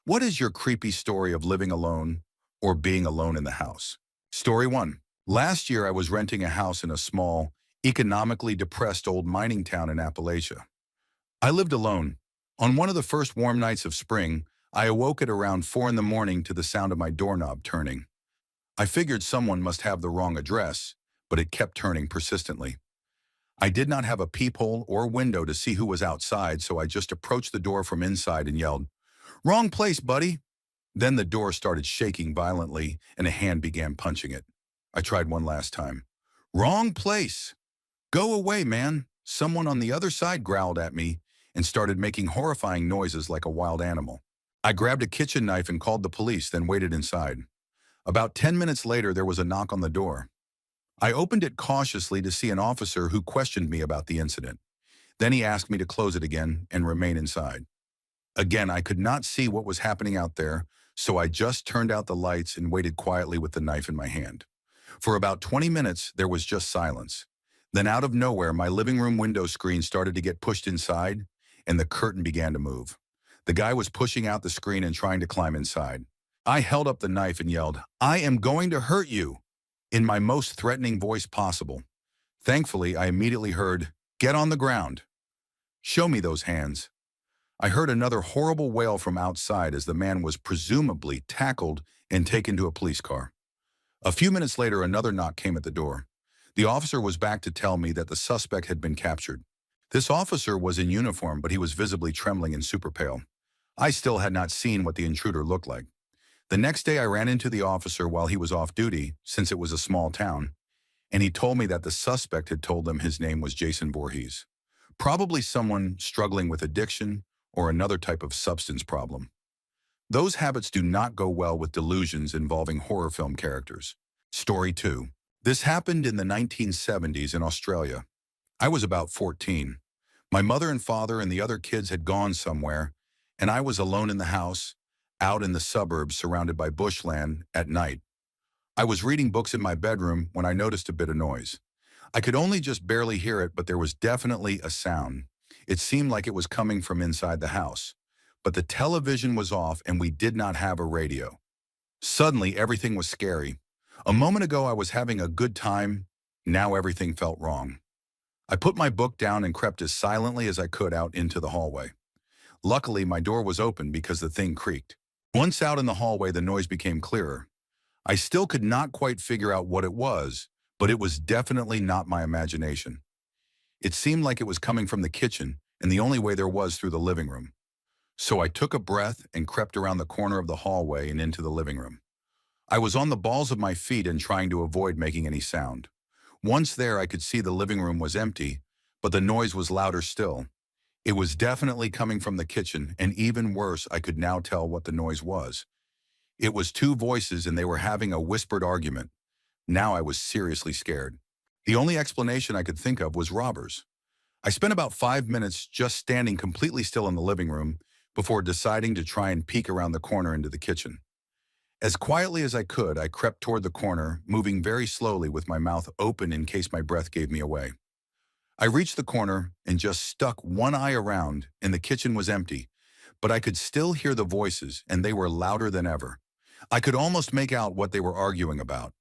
What is your creepy story of living alone or being alone in the house? Story 1. Last year, I was renting a house in a small, economically depressed old mining town in Appalachia. I lived alone. On one of the first warm nights of spring, I awoke at around 4 in the morning to the sound of my doorknob turning. I figured someone must have the wrong address, but it kept turning persistently. I did not have a peephole or window to see who was outside, so I just approached the door from inside and yelled, "Wrong place, buddy." Then the door started shaking violently and a hand began punching it. I tried one last time. "Wrong place. Go away, man." Someone on the other side growled at me and started making horrifying noises like a wild animal. I grabbed a kitchen knife and called the police, then waited inside. About 10 minutes later, there was a knock on the door. I opened it cautiously to see an officer who questioned me about the incident. Then he asked me to close it again and remain inside. Again, I could not see what was happening out there, so I just turned out the lights and waited quietly with the knife in my hand. For about 20 minutes, there was just silence. Then out of nowhere, my living room window screen started to get pushed inside, and the curtain began to move. The guy was pushing out the screen and trying to climb inside. I held up the knife and yelled, "I am going to hurt you," in my most threatening voice possible. Thankfully, I immediately heard, "Get on the ground." "Show me those hands." I heard another horrible wail from outside as the man was presumably tackled and taken to a police car. A few minutes later, another knock came at the door. The officer was back to tell me that the suspect had been captured. This officer was in uniform, but he was visibly trembling and super pale. I still had not seen what the intruder looked like. The next day, I ran into the officer while he was off duty, since it was a small town, and he told me that the suspect had told them his name was Jason Voorhees. Probably someone struggling with addiction or another type of substance problem. Those habits do not go well with delusions involving horror film characters. Story 2. This happened in the 1970s in Australia. I was about 14. My mother and father and the other kids had gone somewhere, and I was alone in the house, out in the suburbs surrounded by bushland at night. I was reading books in my bedroom when I noticed a bit of noise. I could only just barely hear it, but there was definitely a sound. It seemed like it was coming from inside the house. But the television was off and we did not have a radio. Suddenly, everything was scary. A moment ago, I was having a good time. Now everything felt wrong. I put my book down and crept as silently as I could out into the hallway. Luckily, my door was open because the thing creaked. Once out in the hallway, the noise became clearer. I still could not quite figure out what it was, but it was definitely not my imagination. It seemed like it was coming from the kitchen, and the only way there was through the living room. So I took a breath and crept around the corner of the hallway and into the living room. I was on the balls of my feet and trying to avoid making any sound. Once there, I could see the living room was empty, but the noise was louder still. It was definitely coming from the kitchen, and even worse, I could now tell what the noise was. It was two voices and they were having a whispered argument. Now I was seriously scared. The only explanation I could think of was robbers. I spent about 5 minutes just standing completely still in the living room before deciding to try and peek around the corner into the kitchen. As quietly as I could, I crept toward the corner, moving very slowly with my mouth open in case my breath gave me away. I reached the corner and just stuck one eye around, and the kitchen was empty, but I could still hear the voices, and they were louder than ever. I could almost make out what they were arguing about.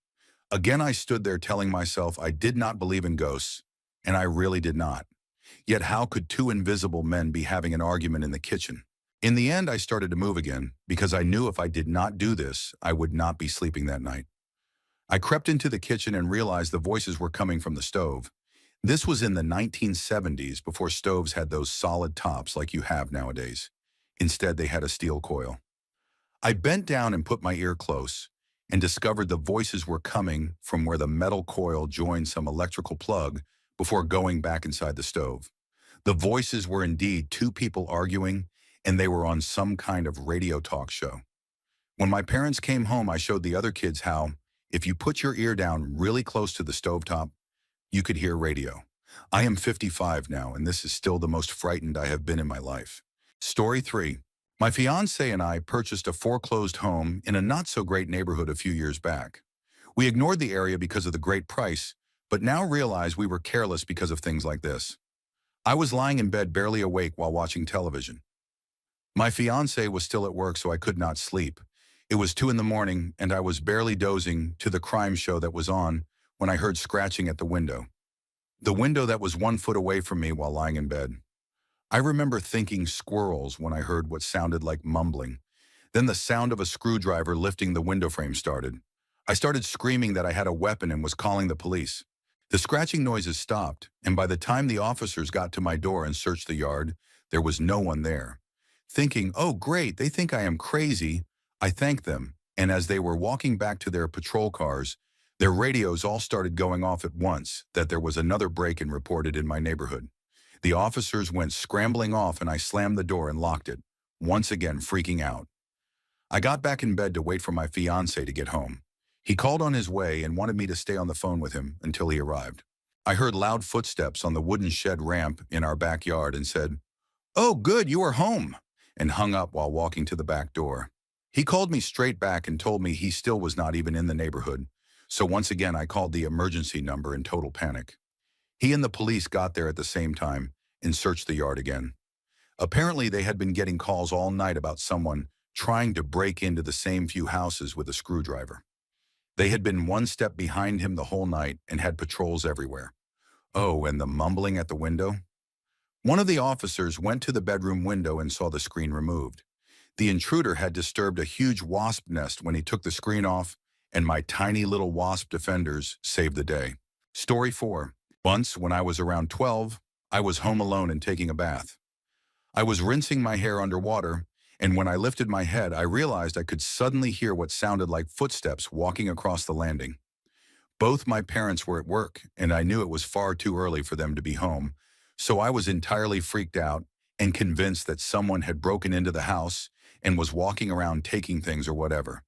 Again, I stood there telling myself I did not believe in ghosts, and I really did not. Yet how could two invisible men be having an argument in the kitchen? In the end, I started to move again, because I knew if I did not do this, I would not be sleeping that night. I crept into the kitchen and realized the voices were coming from the stove. This was in the 1970s, before stoves had those solid tops like you have nowadays. Instead, they had a steel coil. I bent down and put my ear close, and discovered the voices were coming from where the metal coil joined some electrical plug before going back inside the stove. The voices were indeed two people arguing, and they were on some kind of radio talk show. When my parents came home, I showed the other kids how, if you put your ear down really close to the stovetop, you could hear radio. I am 55 now, and this is still the most frightened I have been in my life. Story 3. My fiance and I purchased a foreclosed home in a not-so-great neighborhood a few years back. We ignored the area because of the great price, but now realize we were careless because of things like this. I was lying in bed barely awake while watching television. My fiance was still at work, so I could not sleep. It was 2 in the morning, and I was barely dozing to the crime show that was on when I heard scratching at the window. The window that was 1 foot away from me while lying in bed. I remember thinking squirrels when I heard what sounded like mumbling. Then the sound of a screwdriver lifting the window frame started. I started screaming that I had a weapon and was calling the police. The scratching noises stopped, and by the time the officers got to my door and searched the yard, there was no one there. Thinking, oh great, they think I am crazy, I thanked them, and as they were walking back to their patrol cars, their radios all started going off at once that there was another break-in reported in my neighborhood. The officers went scrambling off and I slammed the door and locked it, once again freaking out. I got back in bed to wait for my fiance to get home. He called on his way and wanted me to stay on the phone with him until he arrived. I heard loud footsteps on the wooden shed ramp in our backyard and said, "Oh, good, you are home," and hung up while walking to the back door. He called me straight back and told me he still was not even in the neighborhood. So once again, I called the emergency number in total panic. He and the police got there at the same time and searched the yard again. Apparently, they had been getting calls all night about someone trying to break into the same few houses with a screwdriver. They had been one step behind him the whole night and had patrols everywhere. Oh, and the mumbling at the window? One of the officers went to the bedroom window and saw the screen removed. The intruder had disturbed a huge wasp nest when he took the screen off, and my tiny little wasp defenders saved the day. Story 4. Once, when I was around 12, I was home alone and taking a bath. I was rinsing my hair underwater, and when I lifted my head, I realized I could suddenly hear what sounded like footsteps walking across the landing. Both my parents were at work, and I knew it was far too early for them to be home, so I was entirely freaked out and convinced that someone had broken into the house and was walking around taking things or whatever.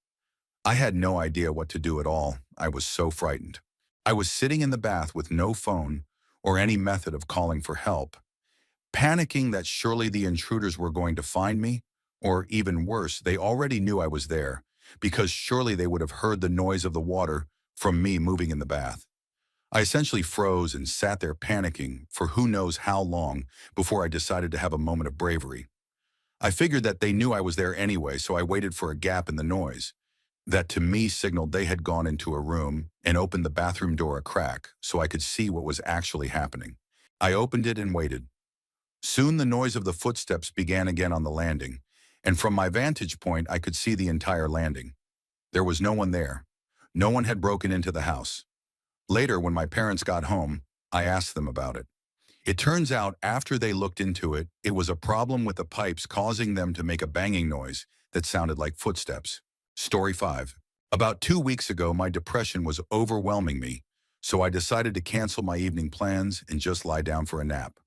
I had no idea what to do at all. I was so frightened. I was sitting in the bath with no phone or any method of calling for help, panicking that surely the intruders were going to find me, or even worse, they already knew I was there, because surely they would have heard the noise of the water from me moving in the bath. I essentially froze and sat there panicking for who knows how long before I decided to have a moment of bravery. I figured that they knew I was there anyway, so I waited for a gap in the noise. That to me signaled they had gone into a room and opened the bathroom door a crack so I could see what was actually happening. I opened it and waited. Soon the noise of the footsteps began again on the landing, and from my vantage point I could see the entire landing. There was no one there. No one had broken into the house. Later, when my parents got home, I asked them about it. It turns out after they looked into it, it was a problem with the pipes causing them to make a banging noise that sounded like footsteps. Story 5. About 2 weeks ago, my depression was overwhelming me, so I decided to cancel my evening plans and just lie down for a nap.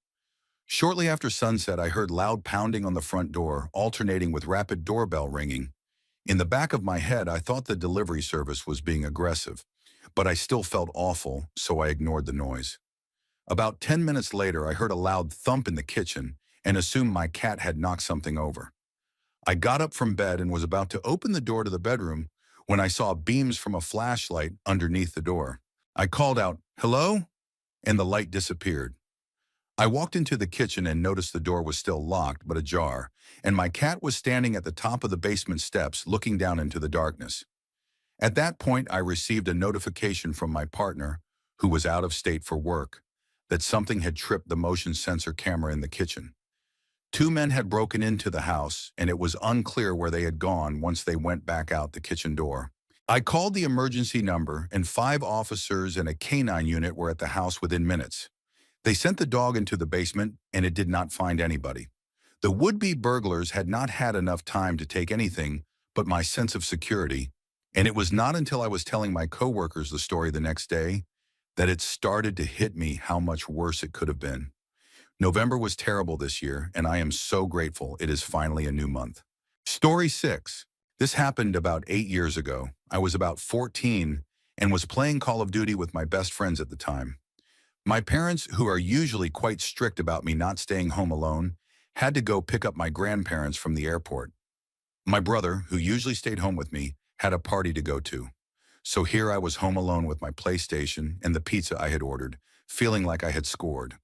Shortly after sunset, I heard loud pounding on the front door, alternating with rapid doorbell ringing. In the back of my head, I thought the delivery service was being aggressive, but I still felt awful, so I ignored the noise. About 10 minutes later, I heard a loud thump in the kitchen and assumed my cat had knocked something over. I got up from bed and was about to open the door to the bedroom when I saw beams from a flashlight underneath the door. I called out, "Hello?" and the light disappeared. I walked into the kitchen and noticed the door was still locked but ajar, and my cat was standing at the top of the basement steps looking down into the darkness. At that point, I received a notification from my partner, who was out of state for work, that something had tripped the motion sensor camera in the kitchen. 2 men had broken into the house, and it was unclear where they had gone once they went back out the kitchen door. I called the emergency number, and 5 officers and a canine unit were at the house within minutes. They sent the dog into the basement, and it did not find anybody. The would-be burglars had not had enough time to take anything but my sense of security, and it was not until I was telling my coworkers the story the next day that it started to hit me how much worse it could have been. November was terrible this year, and I am so grateful it is finally a new month. Story 6. This happened about 8 years ago. I was about 14 and was playing Call of Duty with my best friends at the time. My parents, who are usually quite strict about me not staying home alone, had to go pick up my grandparents from the airport. My brother, who usually stayed home with me, had a party to go to. So here I was home alone with my PlayStation and the pizza I had ordered, feeling like I had scored.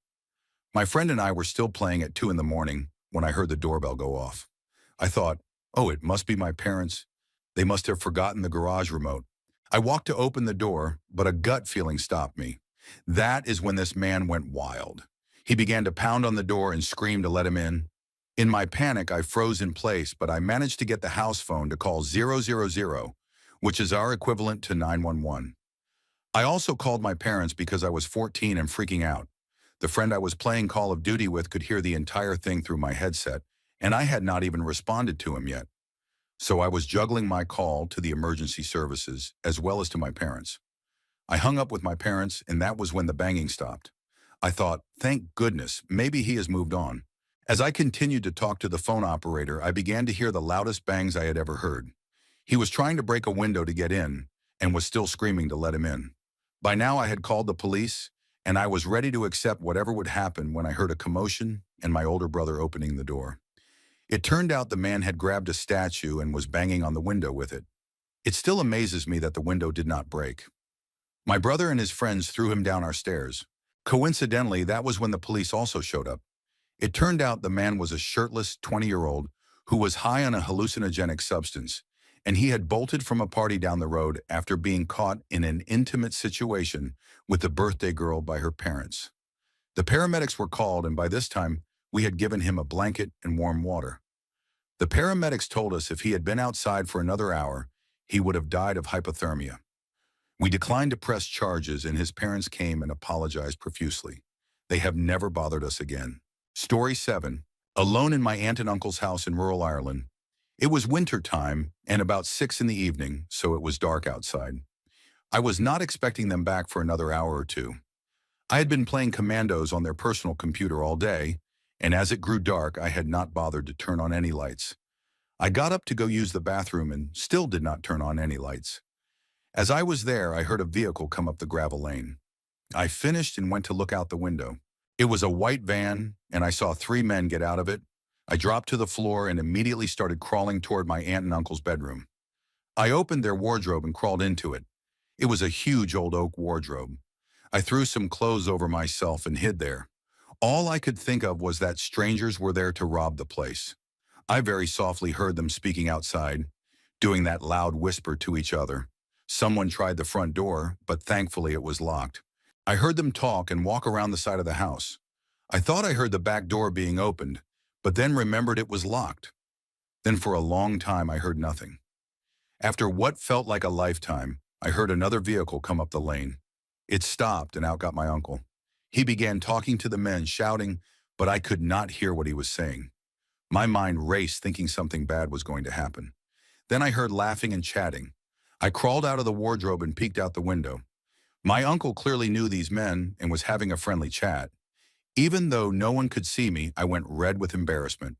My friend and I were still playing at 2 in the morning when I heard the doorbell go off. I thought, oh, it must be my parents. They must have forgotten the garage remote. I walked to open the door, but a gut feeling stopped me. That is when this man went wild. He began to pound on the door and scream to let him in. In my panic, I froze in place, but I managed to get the house phone to call 000, which is our equivalent to 911. I also called my parents because I was 14 and freaking out. The friend I was playing Call of Duty with could hear the entire thing through my headset, and I had not even responded to him yet. So I was juggling my call to the emergency services as well as to my parents. I hung up with my parents, and that was when the banging stopped. I thought, thank goodness, maybe he has moved on. As I continued to talk to the phone operator, I began to hear the loudest bangs I had ever heard. He was trying to break a window to get in and was still screaming to let him in. By now I had called the police, and I was ready to accept whatever would happen when I heard a commotion and my older brother opening the door. It turned out the man had grabbed a statue and was banging on the window with it. It still amazes me that the window did not break. My brother and his friends threw him down our stairs. Coincidentally, that was when the police also showed up. It turned out the man was a shirtless 20-year-old who was high on a hallucinogenic substance, and he had bolted from a party down the road after being caught in an intimate situation with the birthday girl by her parents. The paramedics were called, and by this time, we had given him a blanket and warm water. The paramedics told us if he had been outside for another hour, he would have died of hypothermia. We declined to press charges, and his parents came and apologized profusely. They have never bothered us again. Story 7. Alone in my aunt and uncle's house in rural Ireland. It was winter time and about 6 in the evening, so it was dark outside. I was not expecting them back for another hour or two. I had been playing Commandos on their personal computer all day, and as it grew dark, I had not bothered to turn on any lights. I got up to go use the bathroom and still did not turn on any lights. As I was there, I heard a vehicle come up the gravel lane. I finished and went to look out the window. It was a white van, and I saw 3 men get out of it. I dropped to the floor and immediately started crawling toward my aunt and uncle's bedroom. I opened their wardrobe and crawled into it. It was a huge old oak wardrobe. I threw some clothes over myself and hid there. All I could think of was that strangers were there to rob the place. I very softly heard them speaking outside, doing that loud whisper to each other. Someone tried the front door, but thankfully it was locked. I heard them talk and walk around the side of the house. I thought I heard the back door being opened, but then remembered it was locked. Then for a long time I heard nothing. After what felt like a lifetime, I heard another vehicle come up the lane. It stopped and out got my uncle. He began talking to the men, shouting, but I could not hear what he was saying. My mind raced, thinking something bad was going to happen. Then I heard laughing and chatting. I crawled out of the wardrobe and peeked out the window. My uncle clearly knew these men and was having a friendly chat. Even though no one could see me, I went red with embarrassment.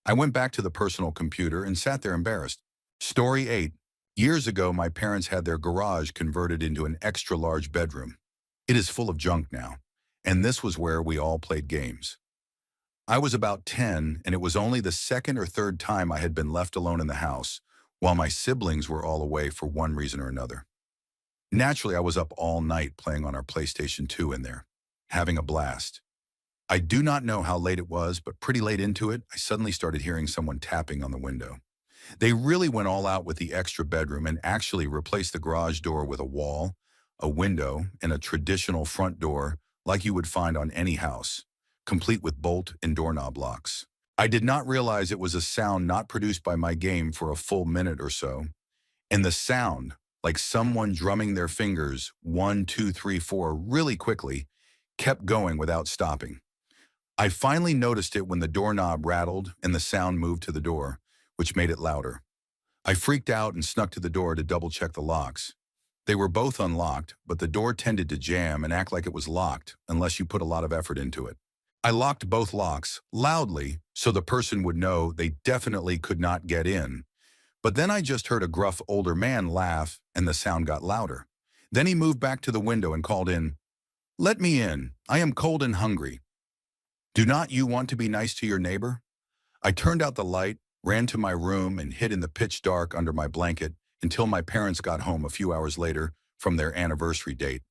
I went back to the personal computer and sat there embarrassed. Story 8. Years ago, my parents had their garage converted into an extra-large bedroom. It is full of junk now, and this was where we all played games. I was about 10, and it was only the second or third time I had been left alone in the house, while my siblings were all away for one reason or another. Naturally, I was up all night playing on our PlayStation 2 in there, having a blast. I do not know how late it was, but pretty late into it, I suddenly started hearing someone tapping on the window. They really went all out with the extra bedroom and actually replaced the garage door with a wall, a window, and a traditional front door like you would find on any house, complete with bolt and doorknob locks. I did not realize it was a sound not produced by my game for a full minute or so, and the sound, like someone drumming their fingers 1, 2, 3, 4 really quickly, kept going without stopping. I finally noticed it when the doorknob rattled and the sound moved to the door, which made it louder. I freaked out and snuck to the door to double-check the locks. They were both unlocked, but the door tended to jam and act like it was locked unless you put a lot of effort into it. I locked both locks loudly so the person would know they definitely could not get in. But then I just heard a gruff older man laugh and the sound got louder. Then he moved back to the window and called in, "Let me in. I am cold and hungry. Do not you want to be nice to your neighbor?" I turned out the light, ran to my room, and hid in the pitch dark under my blanket until my parents got home a few hours later from their anniversary date.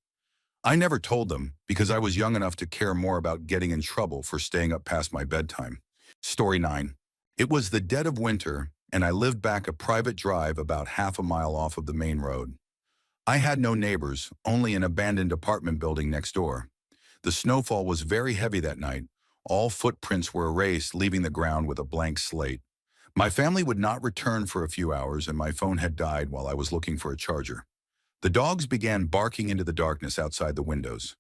I never told them because I was young enough to care more about getting in trouble for staying up past my bedtime. Story 9. It was the dead of winter, and I lived back a private drive about half a mile off of the main road. I had no neighbors, only an abandoned apartment building next door. The snowfall was very heavy that night. All footprints were erased, leaving the ground with a blank slate. My family would not return for a few hours, and my phone had died while I was looking for a charger. The dogs began barking into the darkness outside the windows.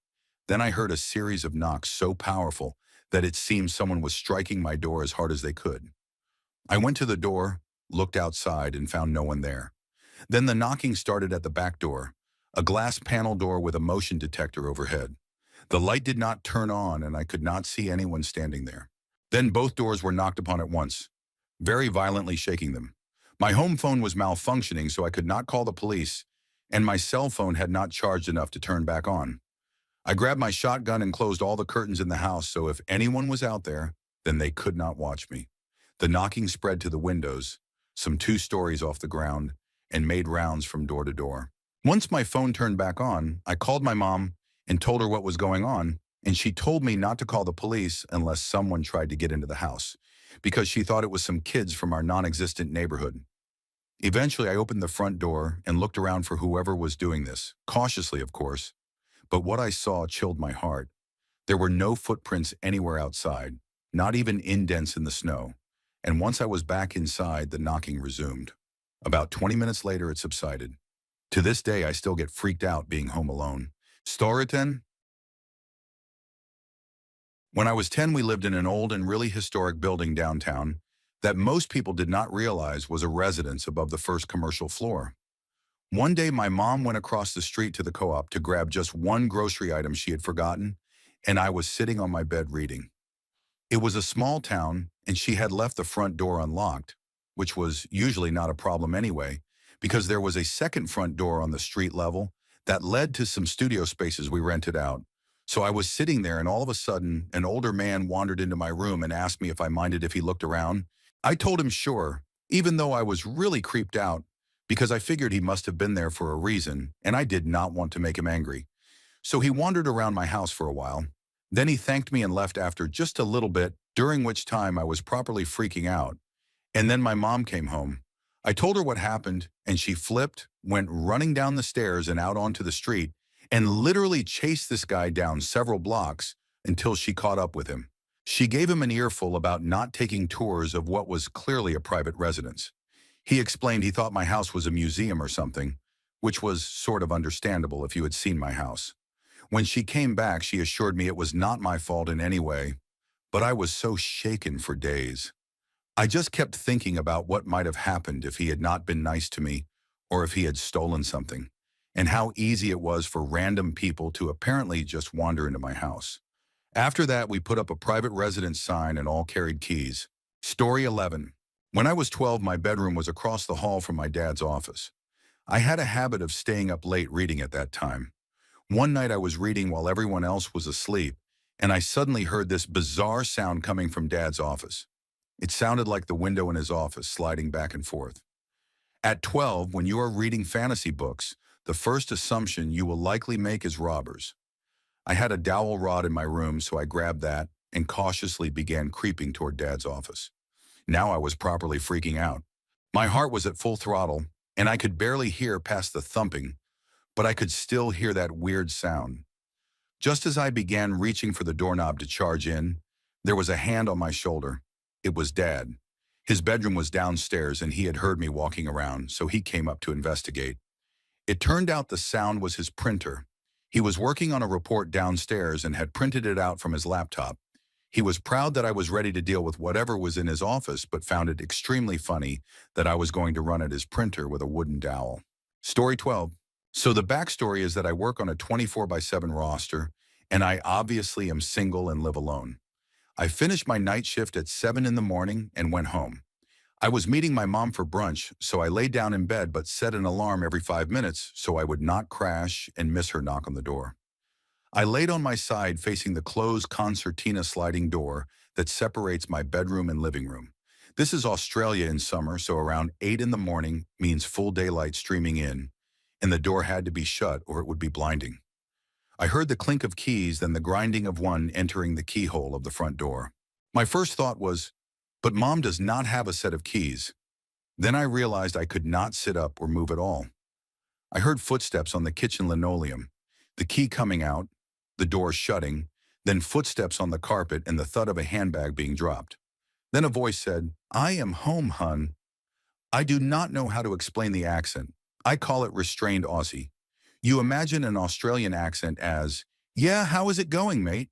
Then I heard a series of knocks so powerful that it seemed someone was striking my door as hard as they could. I went to the door, looked outside, and found no one there. Then the knocking started at the back door, a glass panel door with a motion detector overhead. The light did not turn on, and I could not see anyone standing there. Then both doors were knocked upon at once, very violently shaking them. My home phone was malfunctioning, so I could not call the police, and my cell phone had not charged enough to turn back on. I grabbed my shotgun and closed all the curtains in the house, so if anyone was out there, then they could not watch me. The knocking spread to the windows, some 2 stories off the ground, and made rounds from door to door. Once my phone turned back on, I called my mom and told her what was going on, and she told me not to call the police unless someone tried to get into the house, because she thought it was some kids from our non-existent neighborhood. Eventually, I opened the front door and looked around for whoever was doing this, cautiously, of course. But what I saw chilled my heart. There were no footprints anywhere outside, not even indents in the snow. And once I was back inside, the knocking resumed. About 20 minutes later, it subsided. To this day, I still get freaked out being home alone. Story 10? When I was 10, we lived in an old and really historic building downtown that most people did not realize was a residence above the first commercial floor. One day, my mom went across the street to the co-op to grab just one grocery item she had forgotten, and I was sitting on my bed reading. It was a small town, and she had left the front door unlocked, which was usually not a problem anyway, because there was a second front door on the street level that led to some studio spaces we rented out. So I was sitting there, and all of a sudden, an older man wandered into my room and asked me if I minded if he looked around. I told him sure, even though I was really creeped out, because I figured he must have been there for a reason, and I did not want to make him angry. So he wandered around my house for a while. Then he thanked me and left after just a little bit, during which time I was properly freaking out. And then my mom came home. I told her what happened, and she flipped, went running down the stairs and out onto the street, and literally chased this guy down several blocks until she caught up with him. She gave him an earful about not taking tours of what was clearly a private residence. He explained he thought my house was a museum or something, which was sort of understandable if you had seen my house. When she came back, she assured me it was not my fault in any way, but I was so shaken for days. I just kept thinking about what might have happened if he had not been nice to me, or if he had stolen something, and how easy it was for random people to apparently just wander into my house. After that, we put up a private residence sign and all carried keys. Story 11. When I was 12, my bedroom was across the hall from my dad's office. I had a habit of staying up late reading at that time. One night I was reading while everyone else was asleep, and I suddenly heard this bizarre sound coming from Dad's office. It sounded like the window in his office sliding back and forth. At 12, when you are reading fantasy books, the first assumption you will likely make is robbers. I had a dowel rod in my room, so I grabbed that and cautiously began creeping toward Dad's office. Now I was properly freaking out. My heart was at full throttle, and I could barely hear past the thumping, but I could still hear that weird sound. Just as I began reaching for the doorknob to charge in, there was a hand on my shoulder. It was Dad. His bedroom was downstairs, and he had heard me walking around, so he came up to investigate. It turned out the sound was his printer. He was working on a report downstairs and had printed it out from his laptop. He was proud that I was ready to deal with whatever was in his office, but found it extremely funny that I was going to run at his printer with a wooden dowel. Story 12. So the backstory is that I work on a 24/7 roster, and I obviously am single and live alone. I finished my night shift at 7 in the morning and went home. I was meeting my mom for brunch, so I lay down in bed but set an alarm every 5 minutes so I would not crash and miss her knock on the door. I laid on my side facing the closed concertina sliding door that separates my bedroom and living room. This is Australia in summer, so around 8 in the morning means full daylight streaming in, and the door had to be shut or it would be blinding. I heard the clink of keys, then the grinding of one entering the keyhole of the front door. My first thought was, But Mom does not have a set of keys. Then I realized I could not sit up or move at all. I heard footsteps on the kitchen linoleum, the key coming out, the door shutting, then footsteps on the carpet and the thud of a handbag being dropped. Then a voice said, "I am home, hun." I do not know how to explain the accent. I call it restrained Aussie. You imagine an Australian accent as, "Yeah, how is it going, mate?"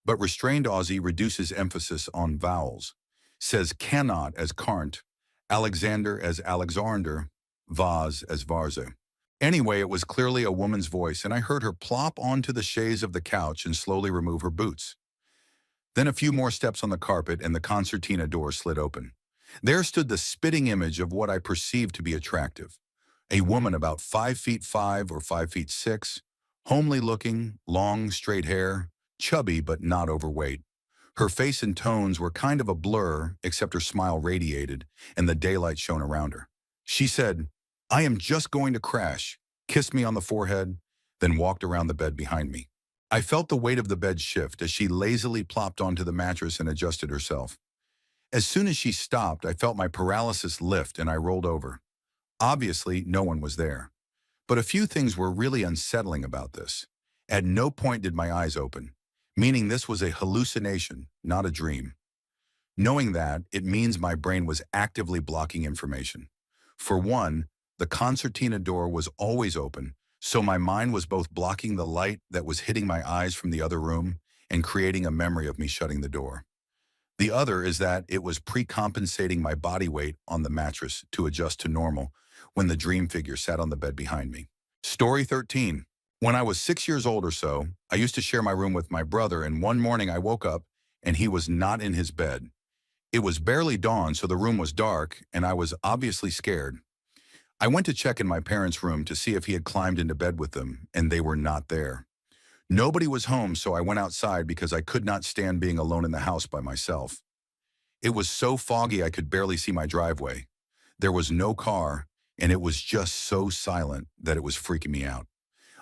But restrained Aussie reduces emphasis on vowels, says cannot as can't, Alexander as Alexander, vase as varze. Anyway, it was clearly a woman's voice, and I heard her plop onto the chaise of the couch and slowly remove her boots. Then a few more steps on the carpet and the concertina door slid open. There stood the spitting image of what I perceived to be attractive. A woman about 5'5" or 5'6", homely looking, long, straight hair, chubby but not overweight. Her face and tones were kind of a blur, except her smile radiated and the daylight shone around her. She said, "I am just going to crash," kissed me on the forehead, then walked around the bed behind me. I felt the weight of the bed shift as she lazily plopped onto the mattress and adjusted herself. As soon as she stopped, I felt my paralysis lift and I rolled over. Obviously, no one was there. But a few things were really unsettling about this. At no point did my eyes open, meaning this was a hallucination, not a dream. Knowing that, it means my brain was actively blocking information. For one, the concertina door was always open, so my mind was both blocking the light that was hitting my eyes from the other room and creating a memory of me shutting the door. The other is that it was pre-compensating my body weight on the mattress to adjust to normal when the dream figure sat on the bed behind me. Story 13. When I was 6 years old or so, I used to share my room with my brother, and one morning I woke up and he was not in his bed. It was barely dawn, so the room was dark, and I was obviously scared. I went to check in my parents' room to see if he had climbed into bed with them, and they were not there. Nobody was home, so I went outside because I could not stand being alone in the house by myself. It was so foggy I could barely see my driveway. There was no car, and it was just so silent that it was freaking me out.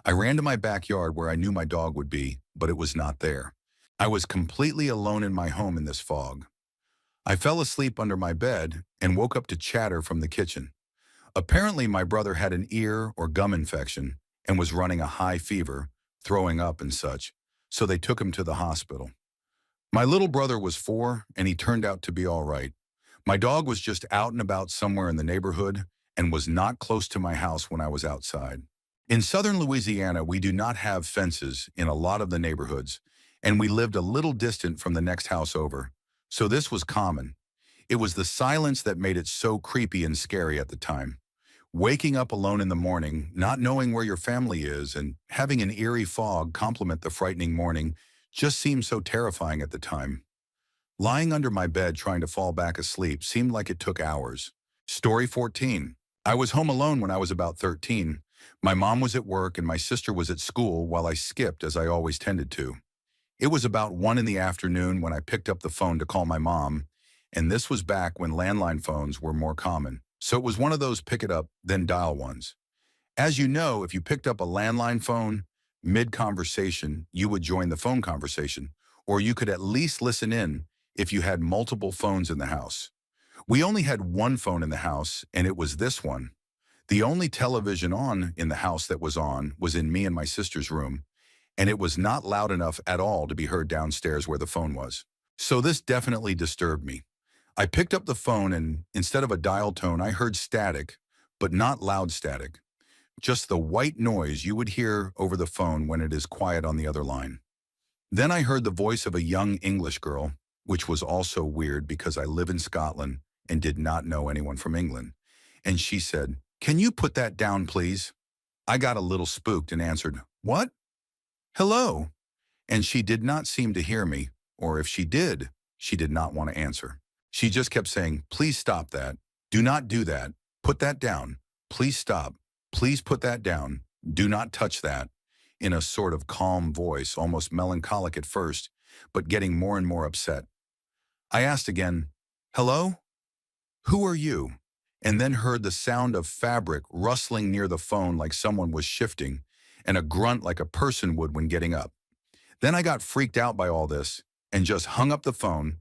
I ran to my backyard where I knew my dog would be, but it was not there. I was completely alone in my home in this fog. I fell asleep under my bed and woke up to chatter from the kitchen. Apparently, my brother had an ear or gum infection and was running a high fever, throwing up and such, so they took him to the hospital. My little brother was 4, and he turned out to be all right. My dog was just out and about somewhere in the neighborhood and was not close to my house when I was outside. In southern Louisiana, we do not have fences in a lot of the neighborhoods, and we lived a little distant from the next house over, so this was common. It was the silence that made it so creepy and scary at the time. Waking up alone in the morning, not knowing where your family is, and having an eerie fog complement the frightening morning just seemed so terrifying at the time. Lying under my bed trying to fall back asleep seemed like it took hours. Story 14. I was home alone when I was about 13. My mom was at work and my sister was at school while I skipped as I always tended to. It was about 1 in the afternoon when I picked up the phone to call my mom, and this was back when landline phones were more common. So it was one of those pick it up, then dial ones. As you know, if you picked up a landline phone, mid-conversation, you would join the phone conversation, or you could at least listen in if you had multiple phones in the house. We only had one phone in the house, and it was this one. The only television on in the house that was on was in me and my sister's room, and it was not loud enough at all to be heard downstairs where the phone was. So this definitely disturbed me. I picked up the phone and instead of a dial tone, I heard static, but not loud static. Just the white noise you would hear over the phone when it is quiet on the other line. Then I heard the voice of a young English girl, which was also weird because I live in Scotland and did not know anyone from England. And she said, "Can you put that down, please?" I got a little spooked and answered, "What? Hello?" And she did not seem to hear me, or if she did, she did not want to answer. She just kept saying, "Please stop that. Do not do that. Put that down. Please stop. Please put that down. Do not touch that," in a sort of calm voice, almost melancholic at first, but getting more and more upset. I asked again, "Hello? Who are you?" And then heard the sound of fabric rustling near the phone like someone was shifting, and a grunt like a person would when getting up. Then I got freaked out by all this and just hung up the phone,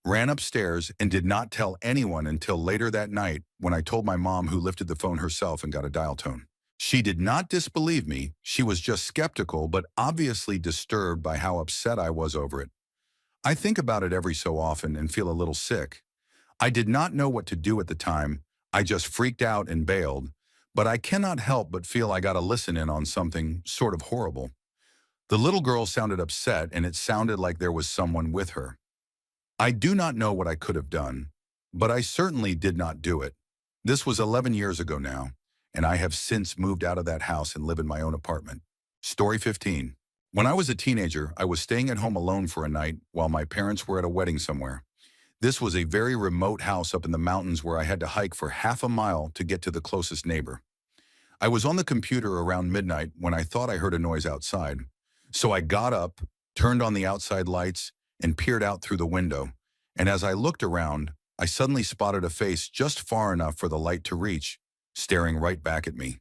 ran upstairs, and did not tell anyone until later that night when I told my mom, who lifted the phone herself and got a dial tone. She did not disbelieve me. She was just skeptical, but obviously disturbed by how upset I was over it. I think about it every so often and feel a little sick. I did not know what to do at the time. I just freaked out and bailed, but I cannot help but feel I got to listen in on something sort of horrible. The little girl sounded upset, and it sounded like there was someone with her. I do not know what I could have done, but I certainly did not do it. This was 11 years ago now, and I have since moved out of that house and live in my own apartment. Story 15. When I was a teenager, I was staying at home alone for a night while my parents were at a wedding somewhere. This was a very remote house up in the mountains where I had to hike for half a mile to get to the closest neighbor. I was on the computer around midnight when I thought I heard a noise outside. So I got up, turned on the outside lights, and peered out through the window. And as I looked around, I suddenly spotted a face just far enough for the light to reach, staring right back at me.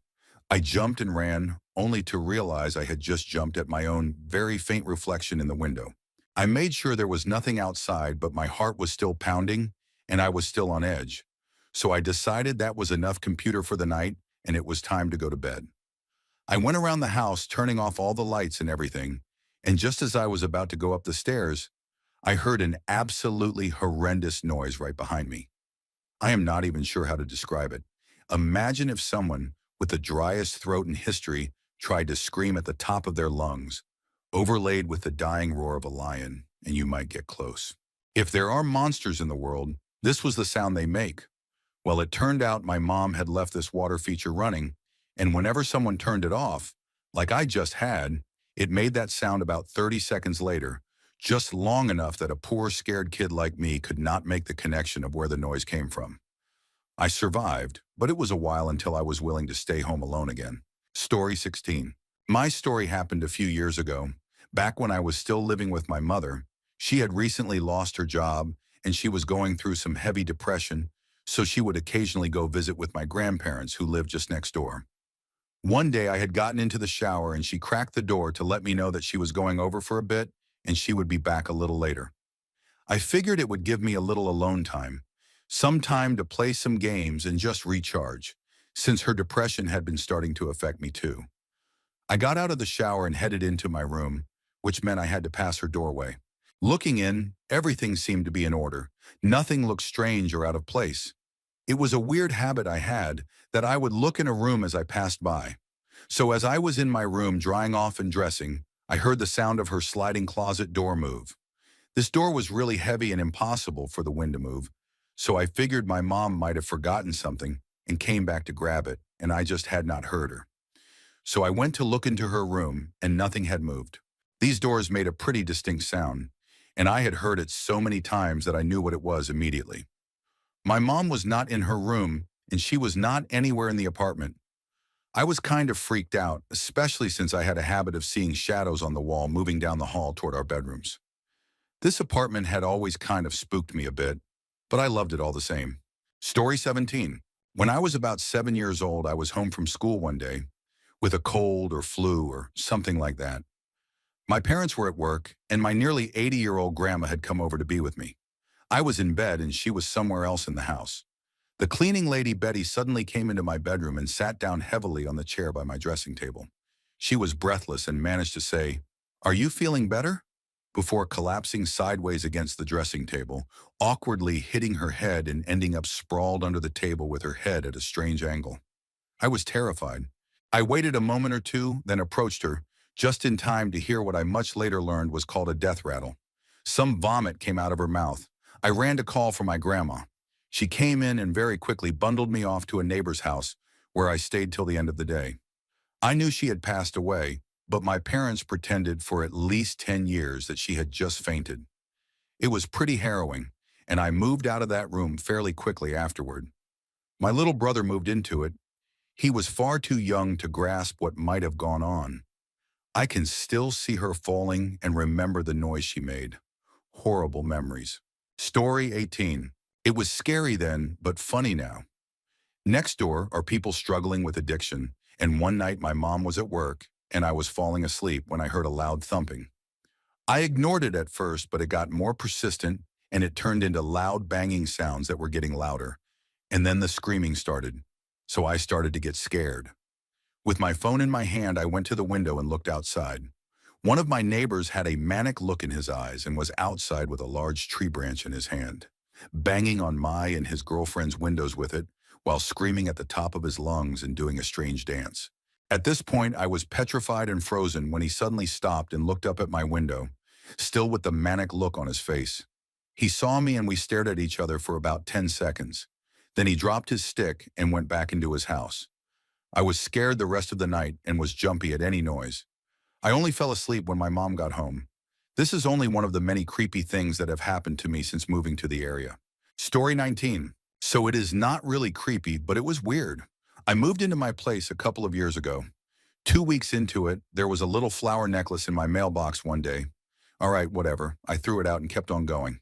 I jumped and ran, only to realize I had just jumped at my own very faint reflection in the window. I made sure there was nothing outside, but my heart was still pounding, and I was still on edge. So I decided that was enough computer for the night, and it was time to go to bed. I went around the house, turning off all the lights and everything, and just as I was about to go up the stairs, I heard an absolutely horrendous noise right behind me. I am not even sure how to describe it. Imagine if someone with the driest throat in history tried to scream at the top of their lungs, overlaid with the dying roar of a lion, and you might get close. If there are monsters in the world, this was the sound they make. Well, it turned out my mom had left this water feature running, and whenever someone turned it off, like I just had, it made that sound about 30 seconds later, just long enough that a poor scared kid like me could not make the connection of where the noise came from. I survived, but it was a while until I was willing to stay home alone again. Story 16. My story happened a few years ago, back when I was still living with my mother. She had recently lost her job, and she was going through some heavy depression, so she would occasionally go visit with my grandparents who lived just next door. One day I had gotten into the shower and she cracked the door to let me know that she was going over for a bit and she would be back a little later. I figured it would give me a little alone time, some time to play some games and just recharge, since her depression had been starting to affect me too. I got out of the shower and headed into my room, which meant I had to pass her doorway. Looking in, everything seemed to be in order. Nothing looked strange or out of place. It was a weird habit I had that I would look in a room as I passed by. So as I was in my room drying off and dressing, I heard the sound of her sliding closet door move. This door was really heavy and impossible for the wind to move, so I figured my mom might have forgotten something and came back to grab it, and I just had not heard her. So I went to look into her room, and nothing had moved. These doors made a pretty distinct sound, and I had heard it so many times that I knew what it was immediately. My mom was not in her room, and she was not anywhere in the apartment. I was kind of freaked out, especially since I had a habit of seeing shadows on the wall moving down the hall toward our bedrooms. This apartment had always kind of spooked me a bit, but I loved it all the same. Story 17. When I was about 7 years old, I was home from school one day with a cold or flu or something like that. My parents were at work, and my nearly 80-year-old grandma had come over to be with me. I was in bed, and she was somewhere else in the house. The cleaning lady Betty suddenly came into my bedroom and sat down heavily on the chair by my dressing table. She was breathless and managed to say, "Are you feeling better?" before collapsing sideways against the dressing table, awkwardly hitting her head and ending up sprawled under the table with her head at a strange angle. I was terrified. I waited a moment or two, then approached her, just in time to hear what I much later learned was called a death rattle. Some vomit came out of her mouth. I ran to call for my grandma. She came in and very quickly bundled me off to a neighbor's house, where I stayed till the end of the day. I knew she had passed away, but my parents pretended for at least 10 years that she had just fainted. It was pretty harrowing, and I moved out of that room fairly quickly afterward. My little brother moved into it. He was far too young to grasp what might have gone on. I can still see her falling and remember the noise she made. Horrible memories. Story 18. It was scary then, but funny now. Next door are people struggling with addiction, and one night my mom was at work, and I was falling asleep when I heard a loud thumping. I ignored it at first, but it got more persistent, and it turned into loud banging sounds that were getting louder. And then the screaming started. So I started to get scared. With my phone in my hand, I went to the window and looked outside. One of my neighbors had a manic look in his eyes and was outside with a large tree branch in his hand, banging on my and his girlfriend's windows with it, while screaming at the top of his lungs and doing a strange dance. At this point, I was petrified and frozen when he suddenly stopped and looked up at my window, still with the manic look on his face. He saw me and we stared at each other for about 10 seconds. Then he dropped his stick and went back into his house. I was scared the rest of the night and was jumpy at any noise. I only fell asleep when my mom got home. This is only one of the many creepy things that have happened to me since moving to the area. Story 19. So it is not really creepy, but it was weird. I moved into my place a couple of years ago. 2 weeks into it, there was a little flower necklace in my mailbox one day. All right, whatever. I threw it out and kept on going.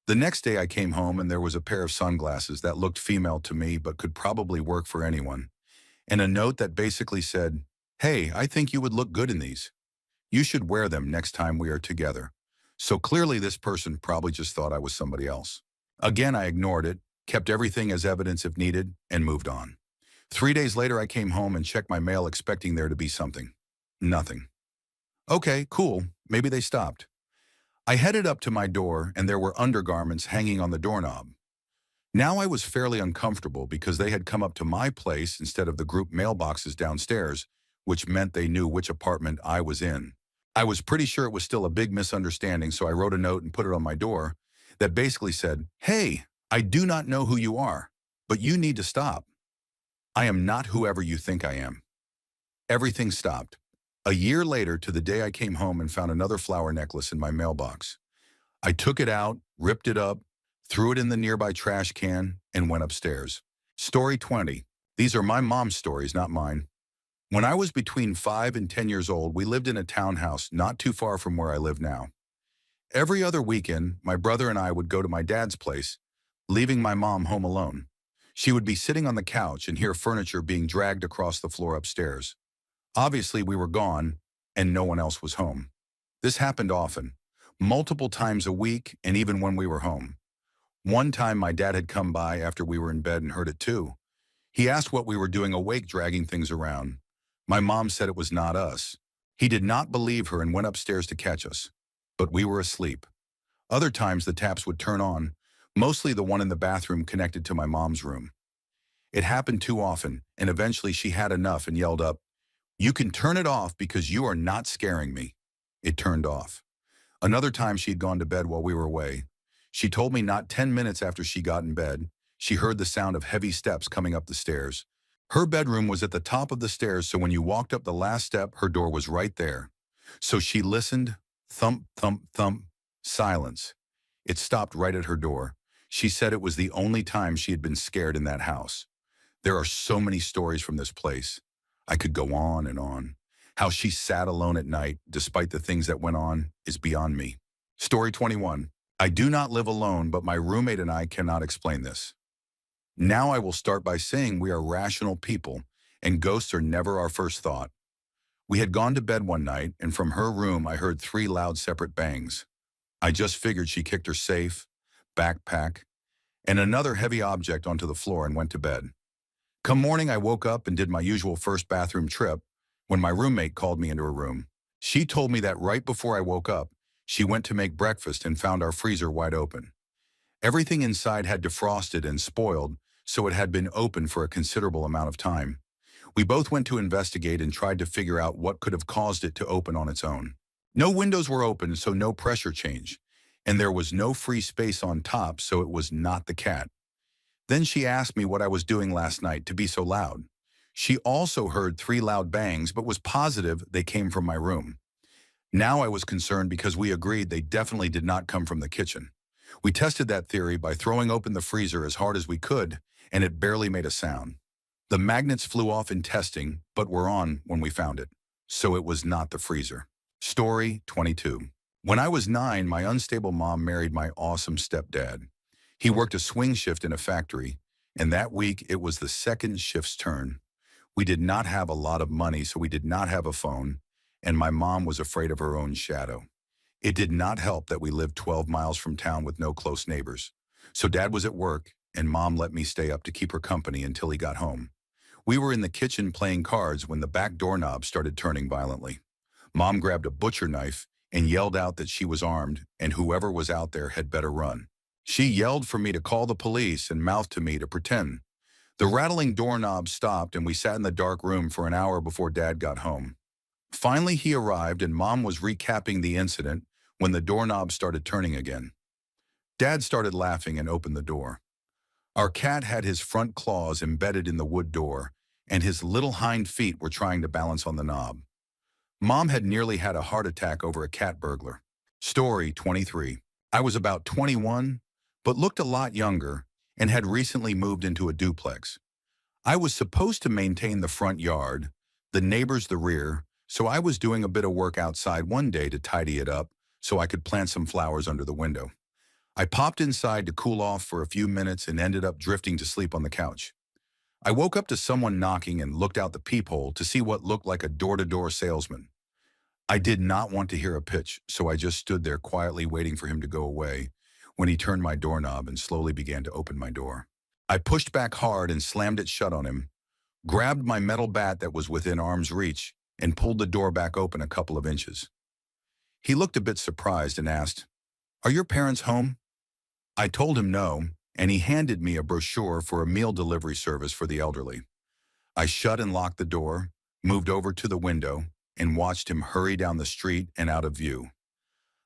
The next day I came home and there was a pair of sunglasses that looked female to me but could probably work for anyone, and a note that basically said, "Hey, I think you would look good in these. You should wear them next time we are together." So clearly this person probably just thought I was somebody else. Again, I ignored it, kept everything as evidence if needed, and moved on. 3 days later, I came home and checked my mail expecting there to be something. Nothing. Okay, cool. Maybe they stopped. I headed up to my door and there were undergarments hanging on the doorknob. Now I was fairly uncomfortable because they had come up to my place instead of the group mailboxes downstairs, which meant they knew which apartment I was in. I was pretty sure it was still a big misunderstanding, so I wrote a note and put it on my door that basically said, "Hey, I do not know who you are, but you need to stop. I am not whoever you think I am." Everything stopped. A year later, to the day I came home and found another flower necklace in my mailbox. I took it out, ripped it up, threw it in the nearby trash can, and went upstairs. Story 20. These are my mom's stories, not mine. When I was between 5 and 10 years old, we lived in a townhouse not too far from where I live now. Every other weekend, my brother and I would go to my dad's place, leaving my mom home alone. She would be sitting on the couch and hear furniture being dragged across the floor upstairs. Obviously, we were gone, and no one else was home. This happened often, multiple times a week, and even when we were home. One time, my dad had come by after we were in bed and heard it too. He asked what we were doing awake dragging things around. My mom said it was not us. He did not believe her and went upstairs to catch us. But we were asleep. Other times, the taps would turn on, mostly the one in the bathroom connected to my mom's room. It happened too often, and eventually she had enough and yelled up, "You can turn it off because you are not scaring me." It turned off. Another time she had gone to bed while we were away. She told me not 10 minutes after she got in bed, she heard the sound of heavy steps coming up the stairs. Her bedroom was at the top of the stairs, so when you walked up the last step, her door was right there. So she listened, thump, thump, thump, silence. It stopped right at her door. She said it was the only time she had been scared in that house. There are so many stories from this place. I could go on and on. How she sat alone at night, despite the things that went on, is beyond me. Story 21. I do not live alone, but my roommate and I cannot explain this. Now I will start by saying we are rational people, and ghosts are never our first thought. We had gone to bed one night, and from her room I heard 3 loud separate bangs. I just figured she kicked her safe, backpack, and another heavy object onto the floor and went to bed. Come morning, I woke up and did my usual first bathroom trip when my roommate called me into her room. She told me that right before I woke up, she went to make breakfast and found our freezer wide open. Everything inside had defrosted and spoiled, so it had been open for a considerable amount of time. We both went to investigate and tried to figure out what could have caused it to open on its own. No windows were open, so no pressure change, and there was no free space on top, so it was not the cat. Then she asked me what I was doing last night to be so loud. She also heard 3 loud bangs, but was positive they came from my room. Now I was concerned because we agreed they definitely did not come from the kitchen. We tested that theory by throwing open the freezer as hard as we could, and it barely made a sound. The magnets flew off in testing, but were on when we found it. So it was not the freezer. Story 22. When I was 9, my unstable mom married my awesome stepdad. He worked a swing shift in a factory, and that week it was the second shift's turn. We did not have a lot of money, so we did not have a phone, and my mom was afraid of her own shadow. It did not help that we lived 12 miles from town with no close neighbors. So Dad was at work, and Mom let me stay up to keep her company until he got home. We were in the kitchen playing cards when the back doorknob started turning violently. Mom grabbed a butcher knife and yelled out that she was armed and whoever was out there had better run. She yelled for me to call the police and mouthed to me to pretend. The rattling doorknob stopped and we sat in the dark room for an hour before Dad got home. Finally, he arrived and Mom was recapping the incident when the doorknob started turning again. Dad started laughing and opened the door. Our cat had his front claws embedded in the wood door, and his little hind feet were trying to balance on the knob. Mom had nearly had a heart attack over a cat burglar. Story 23. I was about 21, but looked a lot younger, and had recently moved into a duplex. I was supposed to maintain the front yard, the neighbors the rear, so I was doing a bit of work outside one day to tidy it up so I could plant some flowers under the window. I popped inside to cool off for a few minutes and ended up drifting to sleep on the couch. I woke up to someone knocking and looked out the peephole to see what looked like a door-to-door salesman. I did not want to hear a pitch, so I just stood there quietly waiting for him to go away when he turned my doorknob and slowly began to open my door. I pushed back hard and slammed it shut on him, grabbed my metal bat that was within arm's reach, and pulled the door back open a couple of inches. He looked a bit surprised and asked, "Are your parents home?" I told him no, and he handed me a brochure for a meal delivery service for the elderly. I shut and locked the door, moved over to the window, and watched him hurry down the street and out of view.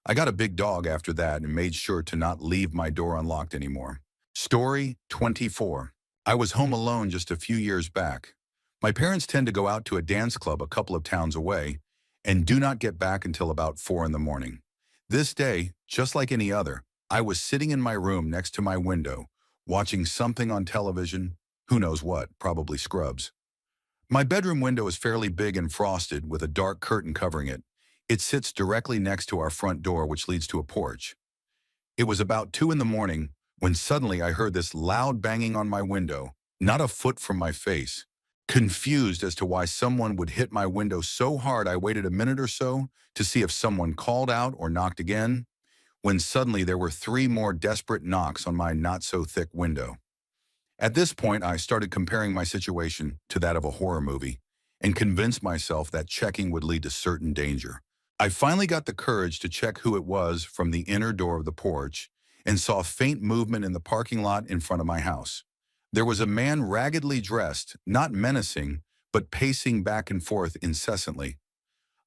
I got a big dog after that and made sure to not leave my door unlocked anymore. Story 24. I was home alone just a few years back. My parents tend to go out to a dance club a couple of towns away and do not get back until about 4 in the morning. This day, just like any other, I was sitting in my room next to my window, watching something on television, who knows what, probably Scrubs. My bedroom window is fairly big and frosted with a dark curtain covering it. It sits directly next to our front door, which leads to a porch. It was about 2 in the morning when suddenly I heard this loud banging on my window, not a foot from my face. Confused as to why someone would hit my window so hard, I waited a minute or so to see if someone called out or knocked again, when suddenly there were 3 more desperate knocks on my not-so-thick window. At this point, I started comparing my situation to that of a horror movie and convinced myself that checking would lead to certain danger. I finally got the courage to check who it was from the inner door of the porch and saw faint movement in the parking lot in front of my house. There was a man raggedly dressed, not menacing, but pacing back and forth incessantly.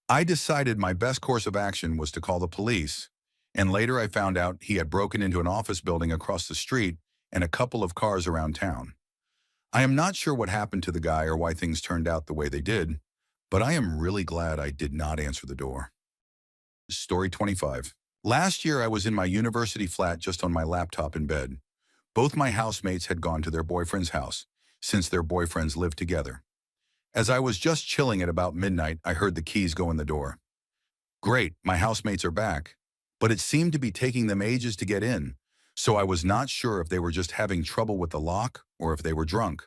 I decided my best course of action was to call the police, and later I found out he had broken into an office building across the street and a couple of cars around town. I am not sure what happened to the guy or why things turned out the way they did, but I am really glad I did not answer the door. Story 25. Last year I was in my university flat just on my laptop in bed. Both my housemates had gone to their boyfriend's house, since their boyfriends lived together. As I was just chilling at about midnight, I heard the keys go in the door. Great, my housemates are back, but it seemed to be taking them ages to get in, so I was not sure if they were just having trouble with the lock or if they were drunk.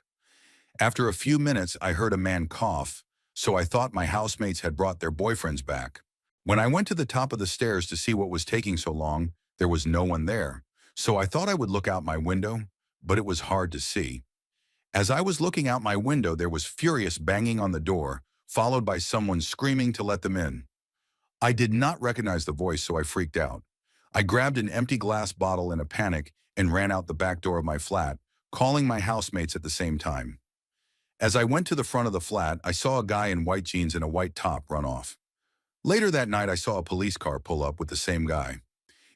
After a few minutes, I heard a man cough, so I thought my housemates had brought their boyfriends back. When I went to the top of the stairs to see what was taking so long, there was no one there, so I thought I would look out my window, but it was hard to see. As I was looking out my window, there was furious banging on the door, followed by someone screaming to let them in. I did not recognize the voice, so I freaked out. I grabbed an empty glass bottle in a panic and ran out the back door of my flat, calling my housemates at the same time. As I went to the front of the flat, I saw a guy in white jeans and a white top run off. Later that night, I saw a police car pull up with the same guy.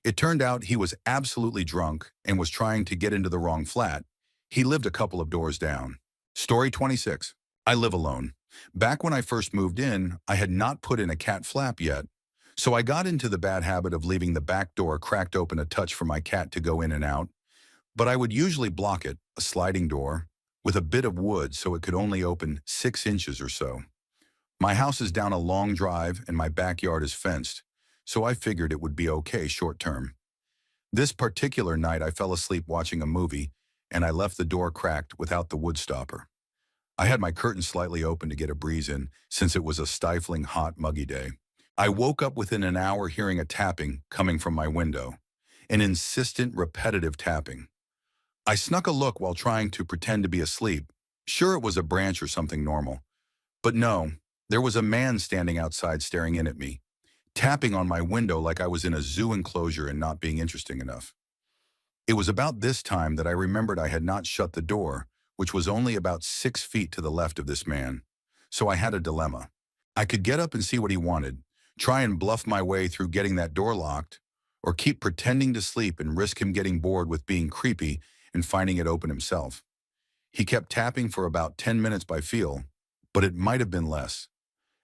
It turned out he was absolutely drunk and was trying to get into the wrong flat. He lived a couple of doors down. Story 26. I live alone. Back when I first moved in, I had not put in a cat flap yet, so I got into the bad habit of leaving the back door cracked open a touch for my cat to go in and out, but I would usually block it, a sliding door, with a bit of wood so it could only open 6 inches or so. My house is down a long drive and my backyard is fenced, so I figured it would be okay short term. This particular night I fell asleep watching a movie and I left the door cracked without the wood stopper. I had my curtains slightly open to get a breeze in since it was a stifling hot, muggy day. I woke up within an hour hearing a tapping coming from my window, an insistent, repetitive tapping. I snuck a look while trying to pretend to be asleep. Sure, it was a branch or something normal. But no, there was a man standing outside staring in at me, tapping on my window like I was in a zoo enclosure and not being interesting enough. It was about this time that I remembered I had not shut the door, which was only about 6 feet to the left of this man. So I had a dilemma. I could get up and see what he wanted, try and bluff my way through getting that door locked, or keep pretending to sleep and risk him getting bored with being creepy and finding it open himself. He kept tapping for about 10 minutes by feel, but it might have been less.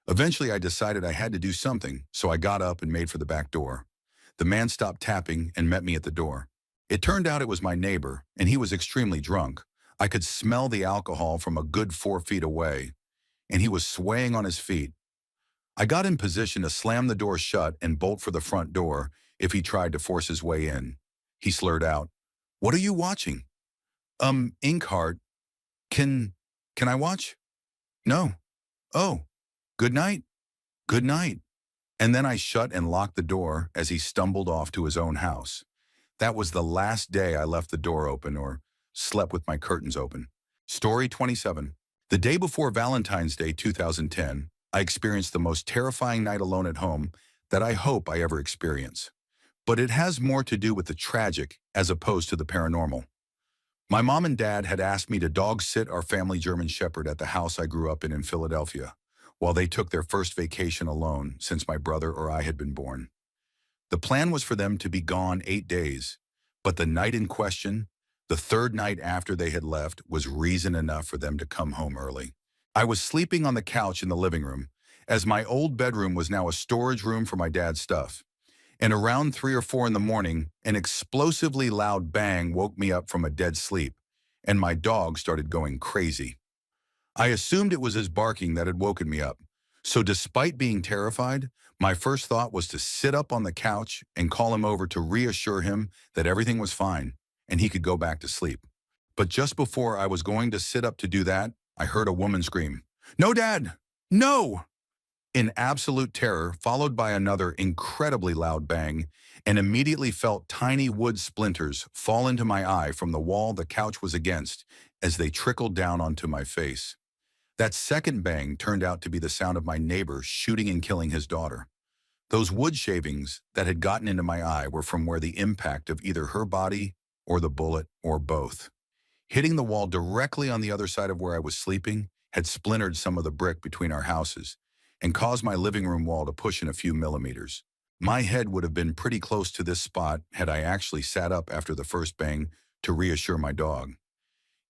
Eventually, I decided I had to do something, so I got up and made for the back door. The man stopped tapping and met me at the door. It turned out it was my neighbor, and he was extremely drunk. I could smell the alcohol from a good 4 feet away, and he was swaying on his feet. I got in position to slam the door shut and bolt for the front door if he tried to force his way in. He slurred out, "What are you watching?" Inkheart. Can, can I watch?" "No." "Oh, good night." "Good night." And then I shut and locked the door as he stumbled off to his own house. That was the last day I left the door open or slept with my curtains open. Story 27. The day before Valentine's Day 2010, I experienced the most terrifying night alone at home that I hope I ever experience. But it has more to do with the tragic as opposed to the paranormal. My mom and dad had asked me to dog sit our family German Shepherd at the house I grew up in Philadelphia, while they took their first vacation alone since my brother or I had been born. The plan was for them to be gone 8 days, but the night in question, the third night after they had left, was reason enough for them to come home early. I was sleeping on the couch in the living room, as my old bedroom was now a storage room for my dad's stuff. And around 3 or 4 in the morning, an explosively loud bang woke me up from a dead sleep, and my dog started going crazy. I assumed it was his barking that had woken me up. So despite being terrified, my first thought was to sit up on the couch and call him over to reassure him that everything was fine and he could go back to sleep. But just before I was going to sit up to do that, I heard a woman scream, "No, Dad! No!" in absolute terror, followed by another incredibly loud bang, and immediately felt tiny wood splinters fall into my eye from the wall the couch was against as they trickled down onto my face. That second bang turned out to be the sound of my neighbor shooting and killing his daughter. Those wood shavings that had gotten into my eye were from where the impact of either her body or the bullet or both, hitting the wall directly on the other side of where I was sleeping, had splintered some of the brick between our houses and caused my living room wall to push in a few millimeters. My head would have been pretty close to this spot had I actually sat up after the first bang to reassure my dog.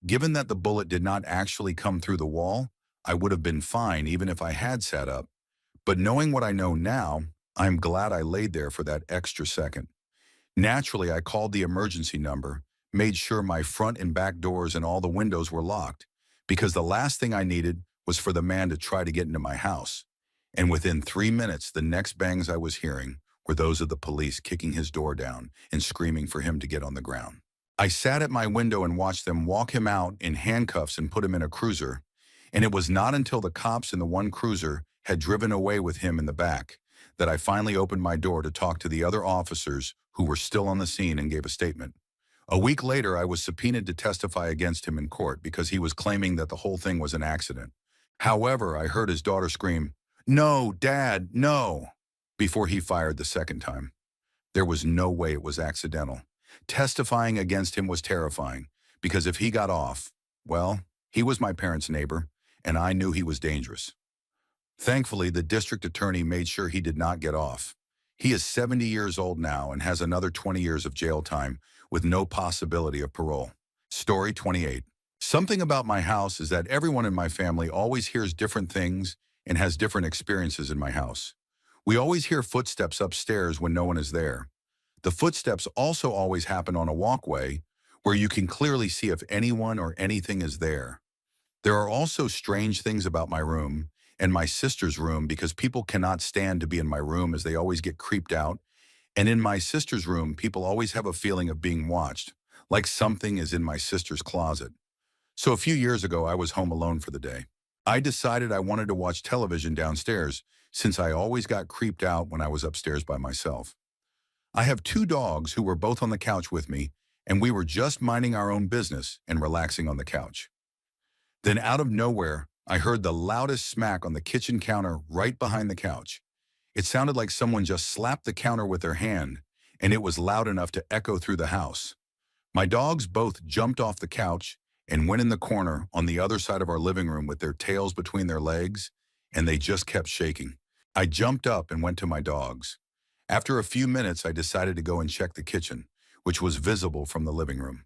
Given that the bullet did not actually come through the wall, I would have been fine even if I had sat up. But knowing what I know now, I'm glad I laid there for that extra second. Naturally, I called the emergency number, made sure my front and back doors and all the windows were locked, because the last thing I needed was for the man to try to get into my house. And within 3 minutes, the next bangs I was hearing were those of the police kicking his door down and screaming for him to get on the ground. I sat at my window and watched them walk him out in handcuffs and put him in a cruiser, and it was not until the cops in the one cruiser had driven away with him in the back that I finally opened my door to talk to the other officers who were still on the scene and gave a statement. A week later, I was subpoenaed to testify against him in court because he was claiming that the whole thing was an accident. However, I heard his daughter scream, "No, Dad, no," before he fired the second time. There was no way it was accidental. Testifying against him was terrifying because if he got off, well, he was my parents' neighbor, and I knew he was dangerous. Thankfully, the district attorney made sure he did not get off. He is 70 years old now and has another 20 years of jail time with no possibility of parole. Story 28. Something about my house is that everyone in my family always hears different things and has different experiences in my house. We always hear footsteps upstairs when no one is there. The footsteps also always happen on a walkway where you can clearly see if anyone or anything is there. There are also strange things about my room and my sister's room because people cannot stand to be in my room as they always get creeped out. And in my sister's room, people always have a feeling of being watched, like something is in my sister's closet. So a few years ago, I was home alone for the day. I decided I wanted to watch television downstairs since I always got creeped out when I was upstairs by myself. I have two dogs who were both on the couch with me, and we were just minding our own business and relaxing on the couch. Then out of nowhere, I heard the loudest smack on the kitchen counter right behind the couch. It sounded like someone just slapped the counter with their hand, and it was loud enough to echo through the house. My dogs both jumped off the couch and went in the corner on the other side of our living room with their tails between their legs, and they just kept shaking. I jumped up and went to my dogs. After a few minutes, I decided to go and check the kitchen, which was visible from the living room.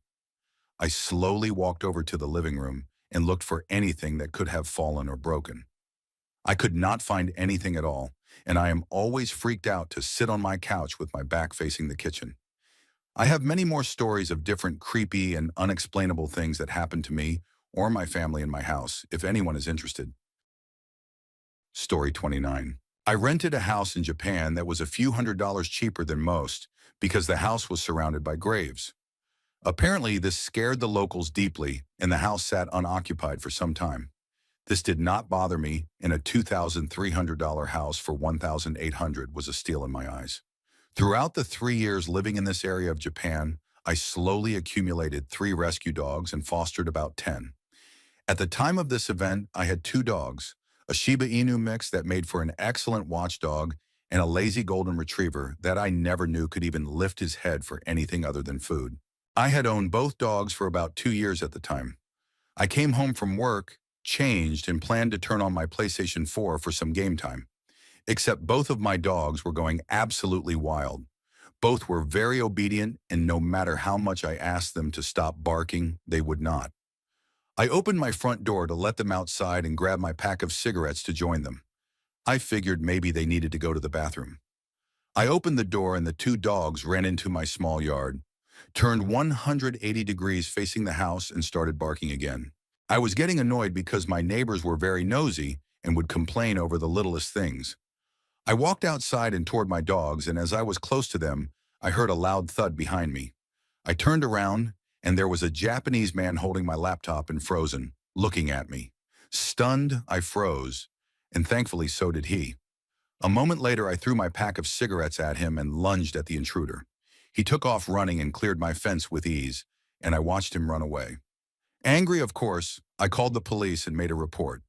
I slowly walked over to the living room and looked for anything that could have fallen or broken. I could not find anything at all, and I am always freaked out to sit on my couch with my back facing the kitchen. I have many more stories of different creepy and unexplainable things that happened to me or my family in my house, if anyone is interested. Story 29. I rented a house in Japan that was a few $100s cheaper than most because the house was surrounded by graves. Apparently, this scared the locals deeply, and the house sat unoccupied for some time. This did not bother me, and a $2,300 house for $1,800 was a steal in my eyes. Throughout the 3 years living in this area of Japan, I slowly accumulated 3 rescue dogs and fostered about 10. At the time of this event, I had 2 dogs, a Shiba Inu mix that made for an excellent watchdog, and a lazy golden retriever that I never knew could even lift his head for anything other than food. I had owned both dogs for about 2 years at the time. I came home from work, changed, and planned to turn on my PlayStation 4 for some game time. Except both of my dogs were going absolutely wild. Both were very obedient, and no matter how much I asked them to stop barking, they would not. I opened my front door to let them outside and grab my pack of cigarettes to join them. I figured maybe they needed to go to the bathroom. I opened the door and the 2 dogs ran into my small yard, turned 180 degrees facing the house, and started barking again. I was getting annoyed because my neighbors were very nosy and would complain over the littlest things. I walked outside and toward my dogs, and as I was close to them, I heard a loud thud behind me. I turned around, and there was a Japanese man holding my laptop and frozen, looking at me. Stunned, I froze, and thankfully so did he. A moment later, I threw my pack of cigarettes at him and lunged at the intruder. He took off running and cleared my fence with ease, and I watched him run away. Angry, of course, I called the police and made a report.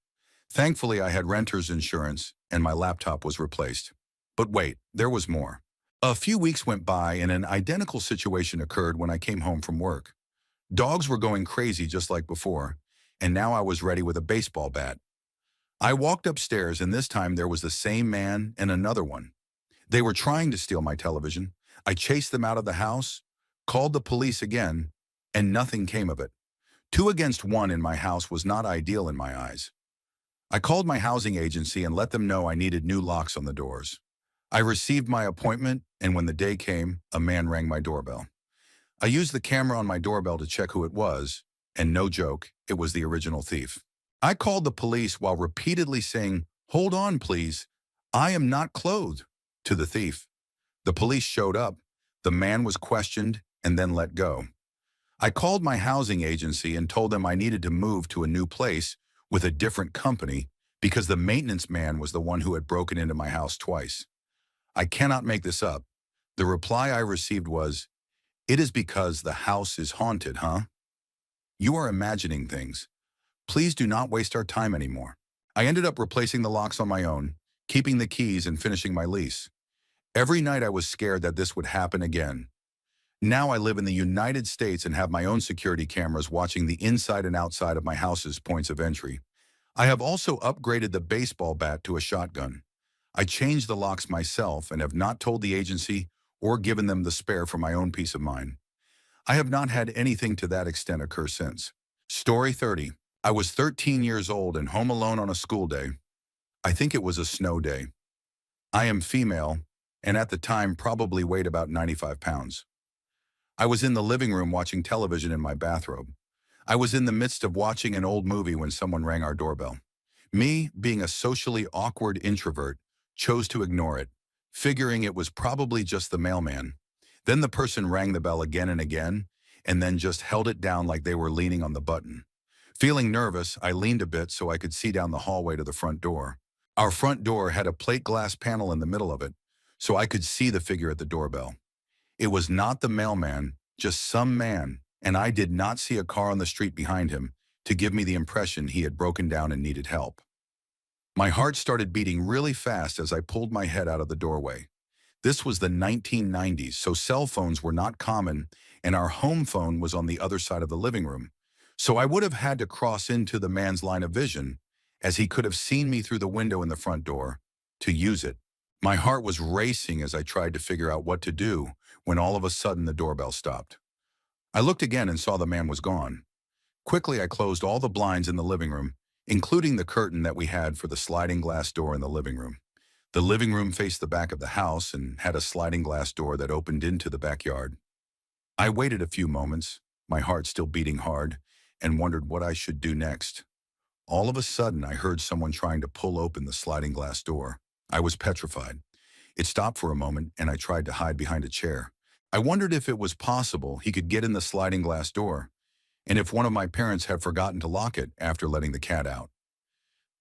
Thankfully, I had renter's insurance, and my laptop was replaced. But wait, there was more. A few weeks went by, and an identical situation occurred when I came home from work. Dogs were going crazy just like before, and now I was ready with a baseball bat. I walked upstairs, and this time there was the same man and another one. They were trying to steal my television. I chased them out of the house, called the police again, and nothing came of it. 2 against 1 in my house was not ideal in my eyes. I called my housing agency and let them know I needed new locks on the doors. I received my appointment, and when the day came, a man rang my doorbell. I used the camera on my doorbell to check who it was, and no joke, it was the original thief. I called the police while repeatedly saying, "Hold on, please. I am not clothed," to the thief. The police showed up. The man was questioned and then let go. I called my housing agency and told them I needed to move to a new place with a different company because the maintenance man was the one who had broken into my house twice. I cannot make this up. The reply I received was, "It is because the house is haunted, huh? You are imagining things. Please do not waste our time anymore." I ended up replacing the locks on my own, keeping the keys, and finishing my lease. Every night I was scared that this would happen again. Now I live in the United States and have my own security cameras watching the inside and outside of my house's points of entry. I have also upgraded the baseball bat to a shotgun. I changed the locks myself and have not told the agency or given them the spare for my own peace of mind. I have not had anything to that extent occur since. Story 30. I was 13 years old and home alone on a school day. I think it was a snow day. I am female, and at the time probably weighed about 95 pounds. I was in the living room watching television in my bathrobe. I was in the midst of watching an old movie when someone rang our doorbell. Me, being a socially awkward introvert, chose to ignore it, figuring it was probably just the mailman. Then the person rang the bell again and again, and then just held it down like they were leaning on the button. Feeling nervous, I leaned a bit so I could see down the hallway to the front door. Our front door had a plate glass panel in the middle of it, so I could see the figure at the doorbell. It was not the mailman, just some man, and I did not see a car on the street behind him to give me the impression he had broken down and needed help. My heart started beating really fast as I pulled my head out of the doorway. This was the 1990s, so cell phones were not common, and our home phone was on the other side of the living room. So I would have had to cross into the man's line of vision, as he could have seen me through the window in the front door, to use it. My heart was racing as I tried to figure out what to do when all of a sudden the doorbell stopped. I looked again and saw the man was gone. Quickly, I closed all the blinds in the living room, including the curtain that we had for the sliding glass door in the living room. The living room faced the back of the house and had a sliding glass door that opened into the backyard. I waited a few moments, my heart still beating hard, and wondered what I should do next. All of a sudden, I heard someone trying to pull open the sliding glass door. I was petrified. It stopped for a moment, and I tried to hide behind a chair. I wondered if it was possible he could get in the sliding glass door, and if one of my parents had forgotten to lock it after letting the cat out.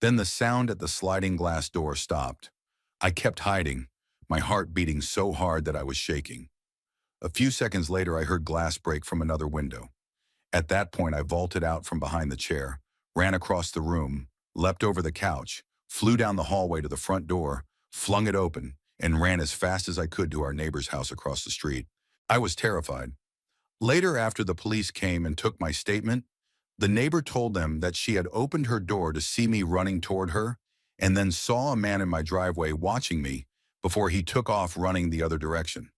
Then the sound at the sliding glass door stopped. I kept hiding, my heart beating so hard that I was shaking. A few seconds later, I heard glass break from another window. At that point, I vaulted out from behind the chair, ran across the room, leapt over the couch, flew down the hallway to the front door, flung it open, and ran as fast as I could to our neighbor's house across the street. I was terrified. Later, after the police came and took my statement, the neighbor told them that she had opened her door to see me running toward her and then saw a man in my driveway watching me before he took off running the other direction.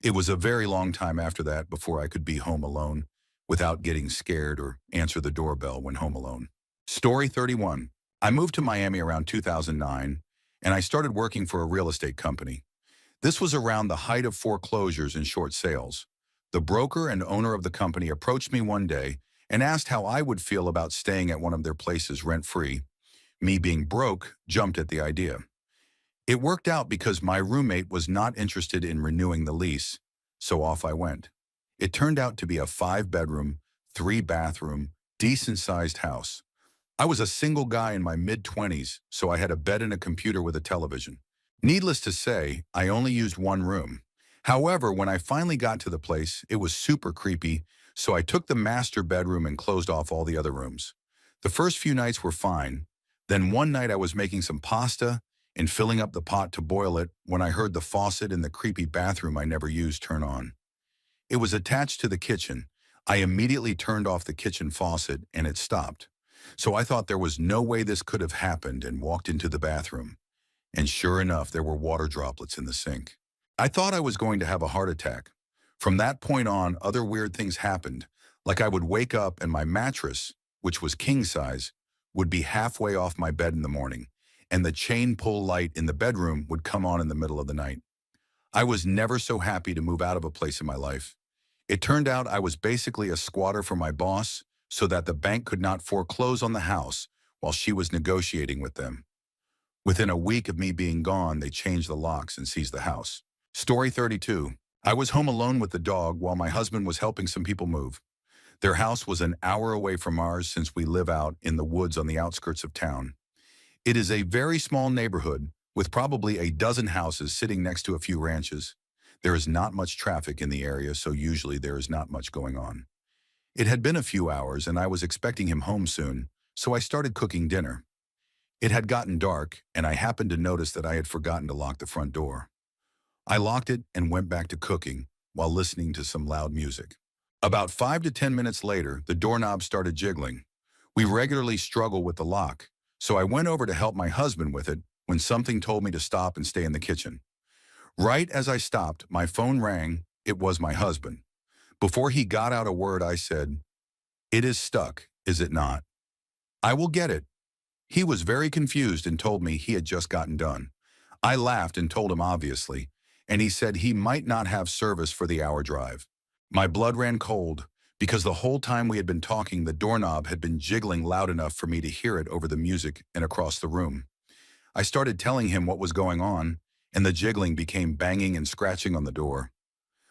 It was a very long time after that before I could be home alone without getting scared or answer the doorbell when home alone. Story 31. I moved to Miami around 2009, and I started working for a real estate company. This was around the height of foreclosures and short sales. The broker and owner of the company approached me one day and asked how I would feel about staying at one of their places rent-free. Me being broke, jumped at the idea. It worked out because my roommate was not interested in renewing the lease, so off I went. It turned out to be a 5-bedroom, 3-bathroom, decent-sized house. I was a single guy in my mid-20s, so I had a bed and a computer with a television. Needless to say, I only used one room. However, when I finally got to the place, it was super creepy, so I took the master bedroom and closed off all the other rooms. The first few nights were fine. Then one night I was making some pasta and filling up the pot to boil it when I heard the faucet in the creepy bathroom I never used turn on. It was attached to the kitchen. I immediately turned off the kitchen faucet and it stopped. So I thought there was no way this could have happened and walked into the bathroom. And sure enough, there were water droplets in the sink. I thought I was going to have a heart attack. From that point on, other weird things happened, like I would wake up and my mattress, which was king size, would be halfway off my bed in the morning, and the chain pull light in the bedroom would come on in the middle of the night. I was never so happy to move out of a place in my life. It turned out I was basically a squatter for my boss so that the bank could not foreclose on the house while she was negotiating with them. Within a week of me being gone, they changed the locks and seized the house. Story 32. I was home alone with the dog while my husband was helping some people move. Their house was an hour away from ours since we live out in the woods on the outskirts of town. It is a very small neighborhood with probably a dozen houses sitting next to a few ranches. There is not much traffic in the area, so usually there is not much going on. It had been a few hours and I was expecting him home soon, so I started cooking dinner. It had gotten dark and I happened to notice that I had forgotten to lock the front door. I locked it and went back to cooking while listening to some loud music. About 5 to 10 minutes later, the doorknob started jiggling. We regularly struggle with the lock, so I went over to help my husband with it when something told me to stop and stay in the kitchen. Right as I stopped, my phone rang. It was my husband. Before he got out a word, I said, "It is stuck, is it not? I will get it." He was very confused and told me he had just gotten done. I laughed and told him obviously, and he said he might not have service for the hour drive. My blood ran cold because the whole time we had been talking, the doorknob had been jiggling loud enough for me to hear it over the music and across the room. I started telling him what was going on, and the jiggling became banging and scratching on the door.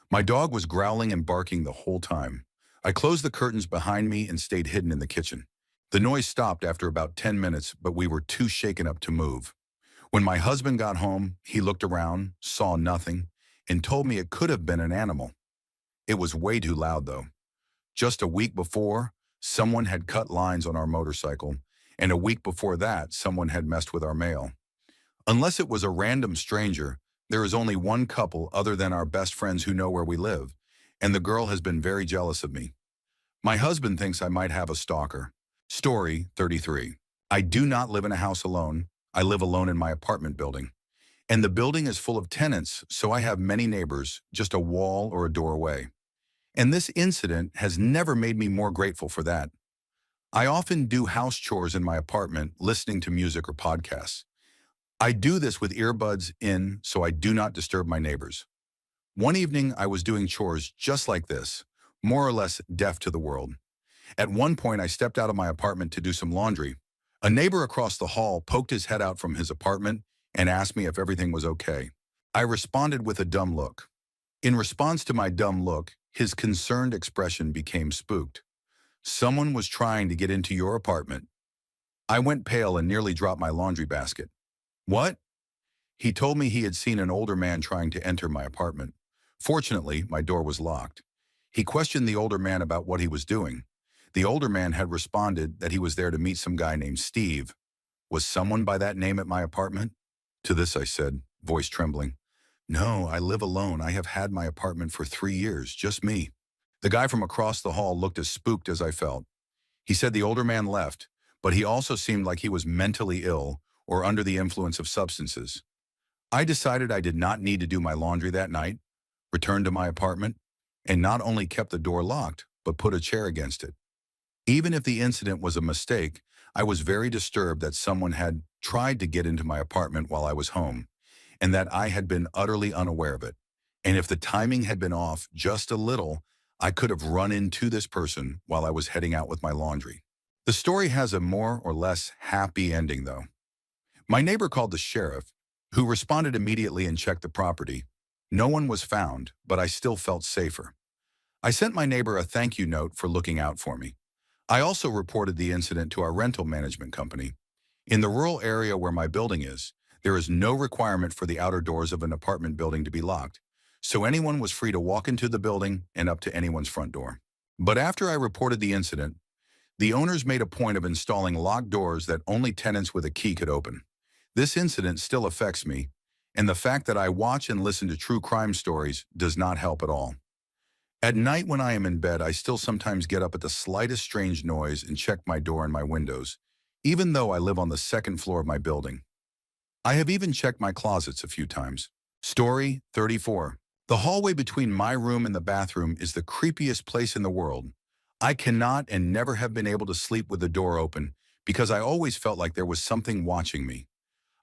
My dog was growling and barking the whole time. I closed the curtains behind me and stayed hidden in the kitchen. The noise stopped after about 10 minutes, but we were too shaken up to move. When my husband got home, he looked around, saw nothing, and told me it could have been an animal. It was way too loud, though. Just a week before, someone had cut lines on our motorcycle, and a week before that, someone had messed with our mail. Unless it was a random stranger, there is only one couple other than our best friends who know where we live, and the girl has been very jealous of me. My husband thinks I might have a stalker. Story 33. I do not live in a house alone. I live alone in my apartment building. And the building is full of tenants, so I have many neighbors, just a wall or a door away. And this incident has never made me more grateful for that. I often do house chores in my apartment, listening to music or podcasts. I do this with earbuds in so I do not disturb my neighbors. One evening, I was doing chores just like this, more or less deaf to the world. At one point, I stepped out of my apartment to do some laundry. A neighbor across the hall poked his head out from his apartment and asked me if everything was okay. I responded with a dumb look. In response to my dumb look, his concerned expression became spooked. Someone was trying to get into your apartment. I went pale and nearly dropped my laundry basket. What? He told me he had seen an older man trying to enter my apartment. Fortunately, my door was locked. He questioned the older man about what he was doing. The older man had responded that he was there to meet some guy named Steve. Was someone by that name at my apartment? To this I said, voice trembling, "No, I live alone. I have had my apartment for 3 years, just me." The guy from across the hall looked as spooked as I felt. He said the older man left, but he also seemed like he was mentally ill or under the influence of substances. I decided I did not need to do my laundry that night, returned to my apartment, and not only kept the door locked, but put a chair against it. Even if the incident was a mistake, I was very disturbed that someone had tried to get into my apartment while I was home, and that I had been utterly unaware of it. And if the timing had been off just a little, I could have run into this person while I was heading out with my laundry. The story has a more or less happy ending, though. My neighbor called the sheriff, who responded immediately and checked the property. No one was found, but I still felt safer. I sent my neighbor a thank you note for looking out for me. I also reported the incident to our rental management company. In the rural area where my building is, there is no requirement for the outer doors of an apartment building to be locked, so anyone was free to walk into the building and up to anyone's front door. But after I reported the incident, the owners made a point of installing locked doors that only tenants with a key could open. This incident still affects me, and the fact that I watch and listen to true crime stories does not help at all. At night when I am in bed, I still sometimes get up at the slightest strange noise and check my door and my windows, even though I live on the second floor of my building. I have even checked my closets a few times. Story 34. The hallway between my room and the bathroom is the creepiest place in the world. I cannot and never have been able to sleep with the door open because I always felt like there was something watching me.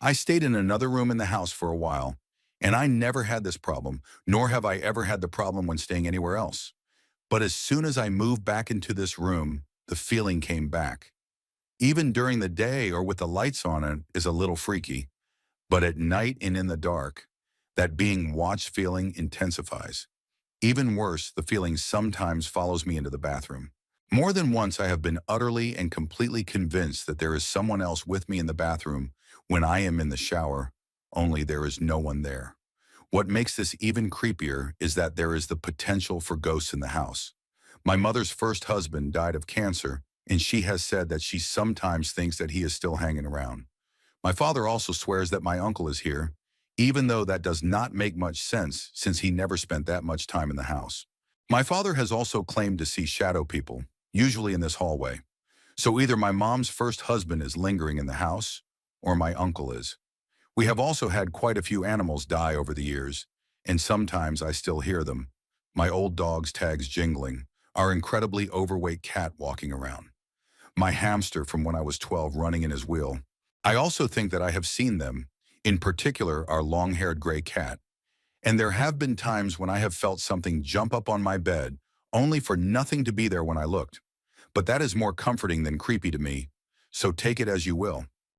I stayed in another room in the house for a while, and I never had this problem, nor have I ever had the problem when staying anywhere else. But as soon as I moved back into this room, the feeling came back. Even during the day or with the lights on it is a little freaky, but at night and in the dark, that being watched feeling intensifies. Even worse, the feeling sometimes follows me into the bathroom. More than once, I have been utterly and completely convinced that there is someone else with me in the bathroom when I am in the shower, only there is no one there. What makes this even creepier is that there is the potential for ghosts in the house. My mother's first husband died of cancer, and she has said that she sometimes thinks that he is still hanging around. My father also swears that my uncle is here, even though that does not make much sense since he never spent that much time in the house. My father has also claimed to see shadow people, usually in this hallway. So either my mom's first husband is lingering in the house, or my uncle is. We have also had quite a few animals die over the years, and sometimes I still hear them. My old dog's tags jingling, our incredibly overweight cat walking around, my hamster from when I was 12 running in his wheel. I also think that I have seen them, in particular our long-haired gray cat. And there have been times when I have felt something jump up on my bed, only for nothing to be there when I looked. But that is more comforting than creepy to me, so take it as you will.